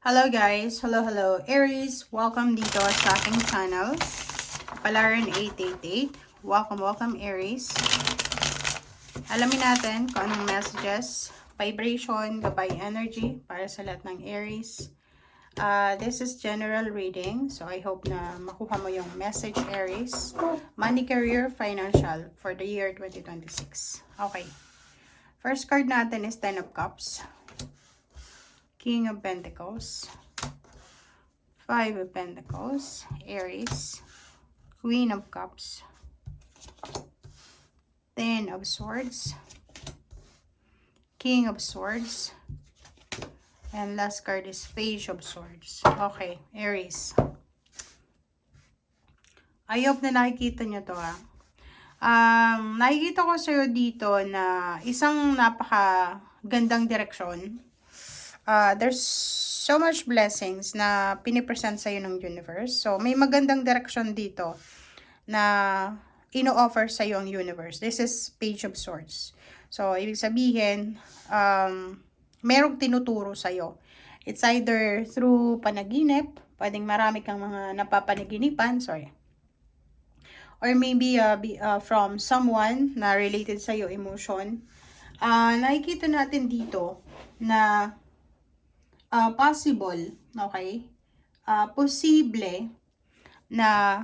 Hello guys! Hello Aries! Welcome dito sa aking channel. Palaran 888. Welcome Aries. Alamin natin kung anong messages, vibration, gabay energy para sa lahat ng Aries. This is general reading. So I hope na makuha mo yung message Aries. Money, career, financial for the year 2026. Okay. First card natin is 10 of Cups. King of Pentacles, 5 of Pentacles, Aries, Queen of Cups, 10 of Swords, King of Swords, and last card is Page of Swords. Okay, Aries. I hope na nakikita nyo to ha. Nakikita ko sa'yo dito na isang napaka gandang direksyon. There's so much blessings na pinipresent sa'yo ng universe. So, may magandang direction dito na ino-offer sa'yo ang universe. This is Page of Swords. So, ibig sabihin, merong tinuturo sa'yo. It's either through panaginip, pwedeng marami kang mga napapanaginipan, or maybe from someone na related sa'yo, emotion. Nakikita natin dito na possible, okay? Posible na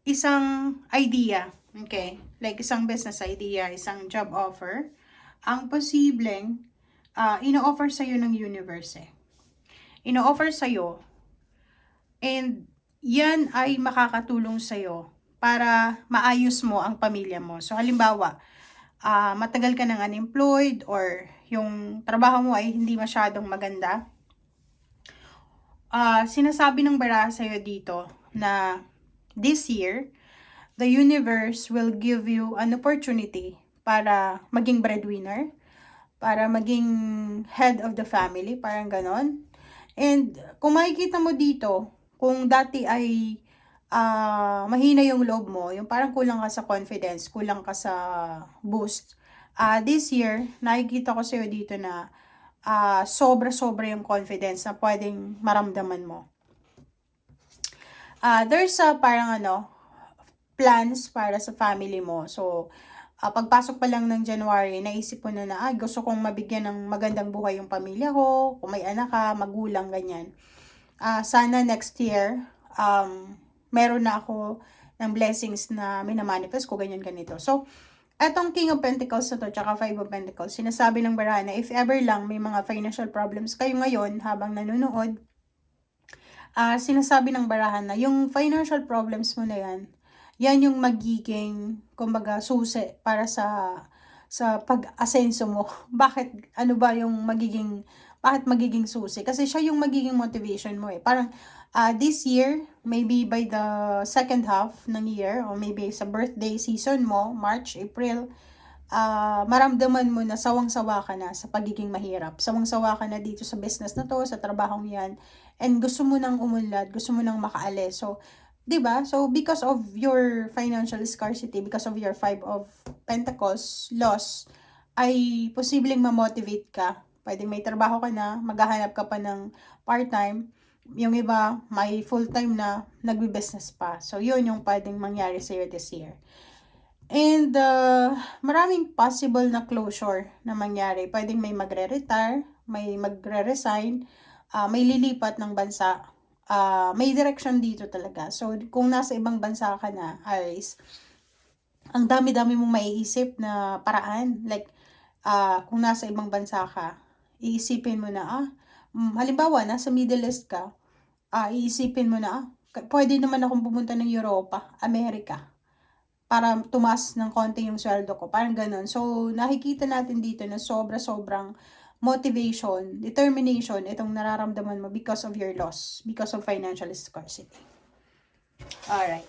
isang idea, okay? Like isang business idea, isang job offer, ang posibleng ino-offer sa'yo ng universe. Ino-offer sa'yo, and yan ay makakatulong sa'yo para maayos mo ang pamilya mo. So, halimbawa, matagal ka nang unemployed or yung trabaho mo ay hindi masyadong maganda, sinasabi ng baraha sa'yo dito na this year, the universe will give you an opportunity para maging breadwinner, para maging head of the family, parang ganon. And kung makikita mo dito, kung dati ay mahina yung loob mo, yung parang kulang ka sa confidence, kulang ka sa boost, this year, nakikita ko sa'yo dito na sobra-sobra yung confidence na pwedeng maramdaman mo. There's parang plans para sa family mo. So, pagpasok pa lang ng January, naisip mo na gusto kong mabigyan ng magandang buhay yung pamilya ko, kung may anak ka, magulang, ganyan. Sana next year, meron na ako ng blessings na minamanifest ko, ganyan ganito. So, etong King of Pentacles na to, tsaka 5 of Pentacles, sinasabi ng baraha na if ever lang may mga financial problems kayo ngayon habang nanonood, sinasabi ng baraha na yung financial problems mo na yan yung magiging, kumbaga, susi para sa pag-asenso mo. Bakit, ano ba yung bakit magiging susi? Kasi siya yung magiging motivation mo eh. Parang, this year, maybe by the second half ng year, or maybe sa birthday season mo, March, April, maramdaman mo na sawang-sawa ka na sa pagiging mahirap. Sawang-sawa ka na dito sa business na to, sa trabahong yan, and gusto mo nang umunlad, gusto mo nang makaalis. So, 'di ba? So, because of your financial scarcity, because of your 5 of Pentacles loss, ay posibleng ma-motivate ka. Pwedeng may trabaho ka na, maghahanap ka pa ng part-time. Yung iba, may full-time na, nagbi-business pa. So, yun yung pwedeng mangyari sa'yo this year. And, maraming possible na closure na mangyari. Pwedeng may magre-retire, may magre-resign, may lilipat ng bansa. May direction dito talaga. So, kung nasa ibang bansa ka na, Aries, ang dami-dami mong maiisip na paraan. Like, kung nasa ibang bansa ka, iisipin mo na, halimbawa, nasa Middle East ka, iisipin mo na, pwede naman akong pumunta ng Europa, Amerika, para tumas ng konti yung sweldo ko. Parang ganun. So, nakikita natin dito na sobra-sobrang motivation, determination, itong nararamdaman mo because of your loss, because of financial scarcity. Alright.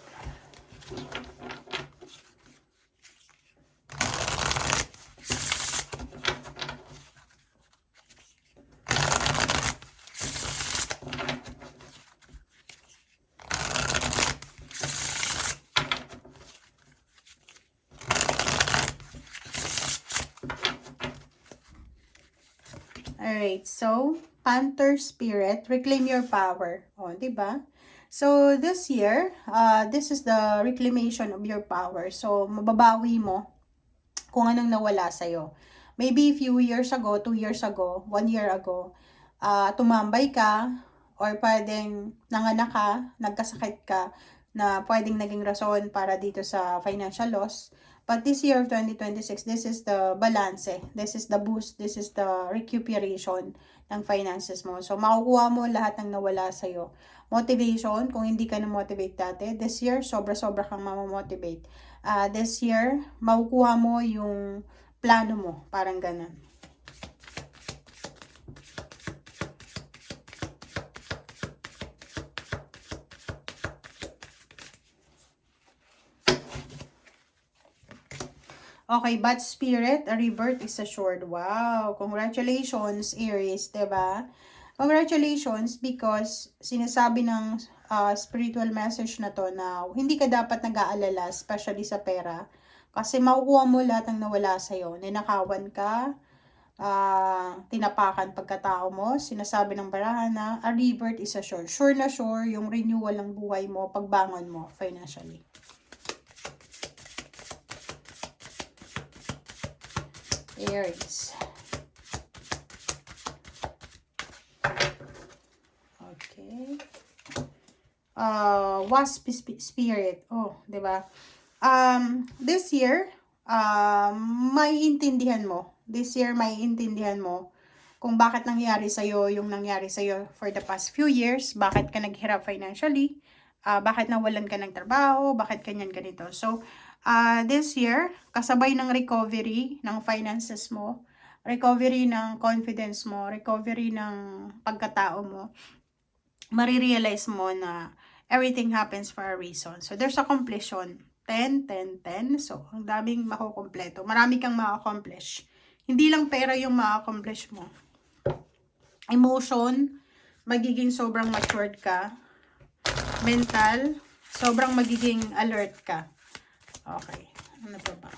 Alright, so, Panther Spirit, reclaim your power. O, diba? So, this year, this is the reclamation of your power. So, mababawi mo kung anong nawala sa'yo. Maybe few years ago, 2 years ago, 1 year ago, tumambay ka, or pwedeng nanganak ka, nagkasakit ka, na pwedeng naging rason para dito sa financial loss. But this year of 2026, this is the balance. This is the boost. This is the recuperation ng finances mo. So, makukuha mo lahat ng nawala sa'yo. Motivation, kung hindi ka na-motivate dati, this year, sobra-sobra kang mamamotivate. This year, makukuha mo yung plano mo. Parang ganun. Okay, bad spirit, a rebirth is assured. Wow, congratulations, Aries, diba? Congratulations because sinasabi ng spiritual message na to na hindi ka dapat nag-aalala, especially sa pera. Kasi makukuha mo lahat ng nawala sa'yo. Ninakawan ka, tinapakan pagkatao mo, sinasabi ng barahan na a rebirth is assured. Sure na sure yung renewal ng buhay mo, pagbangon mo financially. Aries. Okay. Wasp spirit. Oh, 'di ba? This year, maiintindihan mo. This year, maiintindihan mo kung bakit nangyari sa'yo yung nangyari sa'yo for the past few years. Bakit ka naghirap financially? Bakit nawalan ka ng trabaho? Bakit kanyan ganito? So, this year, kasabay ng recovery ng finances mo, recovery ng confidence mo, recovery ng pagkatao mo, marirealize mo na everything happens for a reason. So, there's a completion. 10, 10, 10. So, ang daming makukompleto. Marami kang ma-accomplish. Hindi lang pera yung ma-accomplish mo. Emotion, magiging sobrang matured ka. Mental, sobrang magiging alert ka. Okay. Ano pa ba?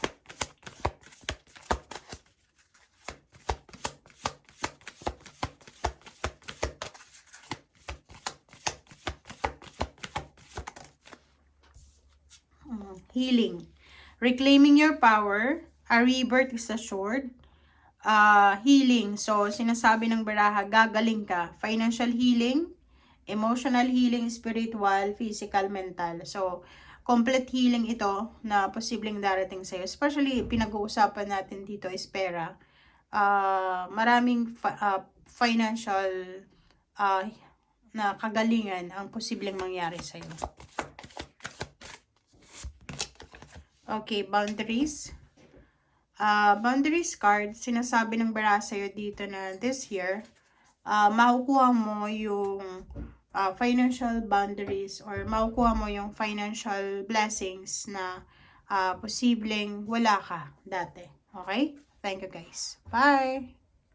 Healing. Reclaiming your power. A rebirth is assured. Healing. So, sinasabi ng baraha, gagaling ka. Financial healing, emotional healing, spiritual, physical, mental. So, complete healing ito na posibleng darating sa'yo. Especially, pinag-uusapan natin dito is pera. Maraming financial na kagalingan ang posibleng mangyari sa'yo. Okay, boundaries. Boundaries card, sinasabi ng baraha sa'yo dito na this year, makukuha mo yung financial boundaries or makukuha mo yung financial blessings na posibleng wala ka dati. Okay? Thank you guys. Bye!